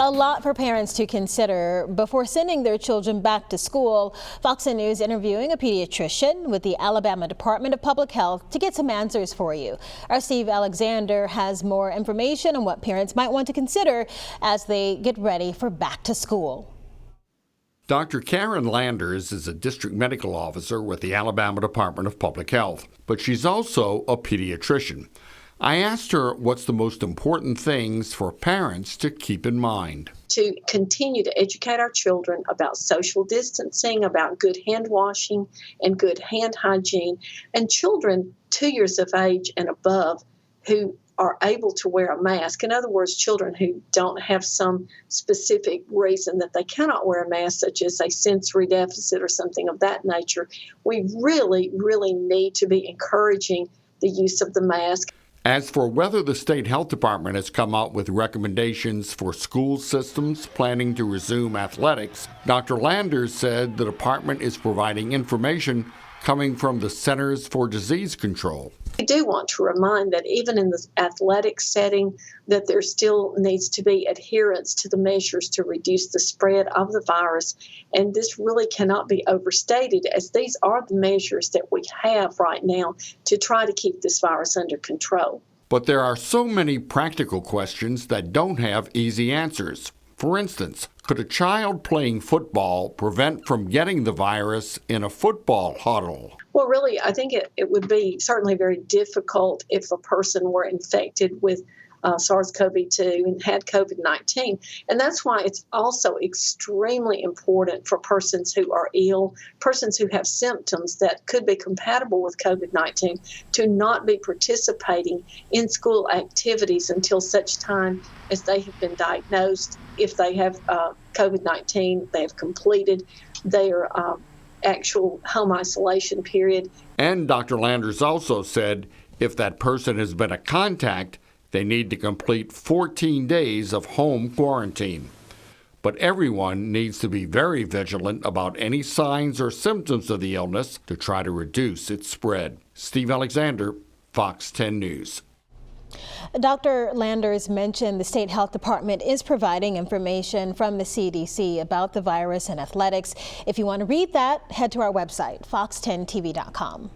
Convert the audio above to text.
A lot for parents to consider before sending their children back to school. Fox News interviewing a pediatrician with the Alabama Department of Public Health to get some answers for you. Our Steve Alexander has more information on what parents might want to consider as they get ready for back to school. Dr. Karen Landers is a district medical officer with the Alabama Department of Public Health, but she's also a pediatrician. I asked her what's the most important things for parents to keep in mind. To continue to educate our children about social distancing, about good hand washing and good hand hygiene, and children 2 years of age and above who are able to wear a mask. In other words, children who don't have some specific reason that they cannot wear a mask, such as a sensory deficit or something of that nature. We really, really need to be encouraging the use of the mask. As for whether the state health department has come out with recommendations for school systems planning to resume athletics, Dr. Landers said the department is providing information coming from the Centers for Disease Control. I do want to remind that even in the athletic setting, that there still needs to be adherence to the measures to reduce the spread of the virus. And this really cannot be overstated, as these are the measures that we have right now to try to keep this virus under control. But there are so many practical questions that don't have easy answers. For instance, could a child playing football prevent from getting the virus in a football huddle? Well, really, I think it would be certainly very difficult if a person were infected with SARS-CoV-2 and had COVID-19. And that's why it's also extremely important for persons who are ill, persons who have symptoms that could be compatible with COVID-19, to not be participating in school activities until such time as they have been diagnosed. If they have COVID-19, they have completed their actual home isolation period. And Dr. Landers also said if that person has been a contact, they need to complete 14 days of home quarantine. But everyone needs to be very vigilant about any signs or symptoms of the illness to try to reduce its spread. Steve Alexander, Fox 10 News. Dr. Landers mentioned the state health department is providing information from the CDC about the virus and athletics. If you want to read that, head to our website, fox10tv.com.